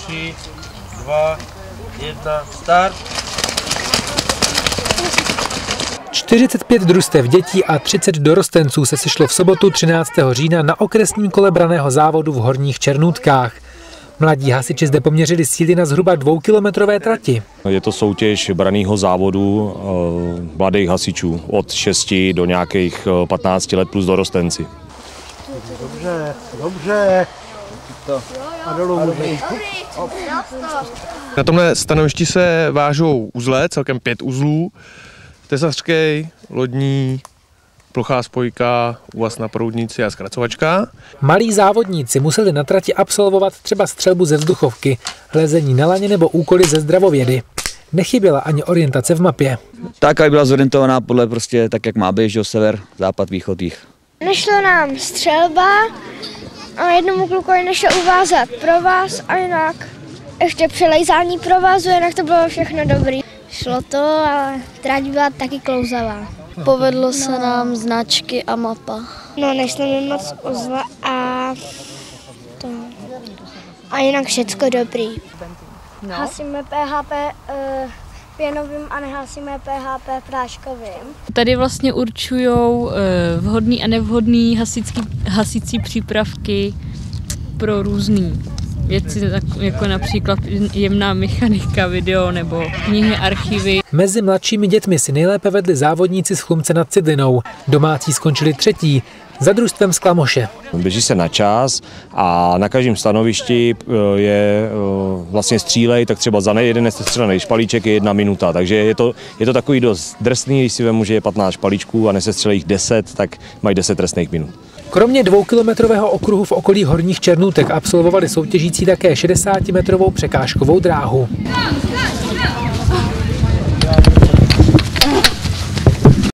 3, 2, 1, start. 45 družstev dětí a 30 dorostenců se sešlo v sobotu 13. října na okresním kole branného závodu v Horních Černutkách. Mladí hasiči zde poměřili síly na zhruba 2kilometrové trati. Je to soutěž branného závodu mladých hasičů od 6 do nějakých 15 let plus dorostenci. Dobře, dobře. A dolů můžeš. Na tomhle stanovišti se vážou uzle, celkem 5 uzlů. Tesařský, lodní, plochá spojka, úvaz na proudnici a zkracovačka. Malí závodníci museli na trati absolvovat třeba střelbu ze vzduchovky, lezení na laně nebo úkoly ze zdravovědy. Nechyběla ani orientace v mapě. Tak, aby byla zorientovaná podle prostě tak, jak má být, že sever, západ, východ, jih. Nešlo nám střelba a jednomu klukovi nešlo uvázat provaz a jinak ještě přelejzání provazu, jinak to bylo všechno dobrý. Šlo to, ale trať byla taky klouzavá. Povedlo se nám značky a mapa. No, nešlo mi moc uzla a jinak všecko dobrý. No. Hasíme PHP pěnovým a nehasíme PHP práškovým. Tady vlastně určujou vhodný a nevhodný hasicí přípravky pro různé věci, jako například jemná mechanika, video nebo knihy, archivy. Mezi mladšími dětmi si nejlépe vedli závodníci z Chlumce nad Cidlinou. Domácí skončili 3. za družstvem z Klamoše. Běží se na čas a na každém stanovišti je vlastně střílej, tak třeba za jeden nesestřelený špalíček je 1 minuta, takže je to takový dost drsný, když si vemu, že je 15 špalíčků a nesestřelí jich 10, tak mají 10 trestných minut. Kromě 2kilometrového okruhu v okolí Horních Černutek absolvovali soutěžící také 60metrovou překážkovou dráhu.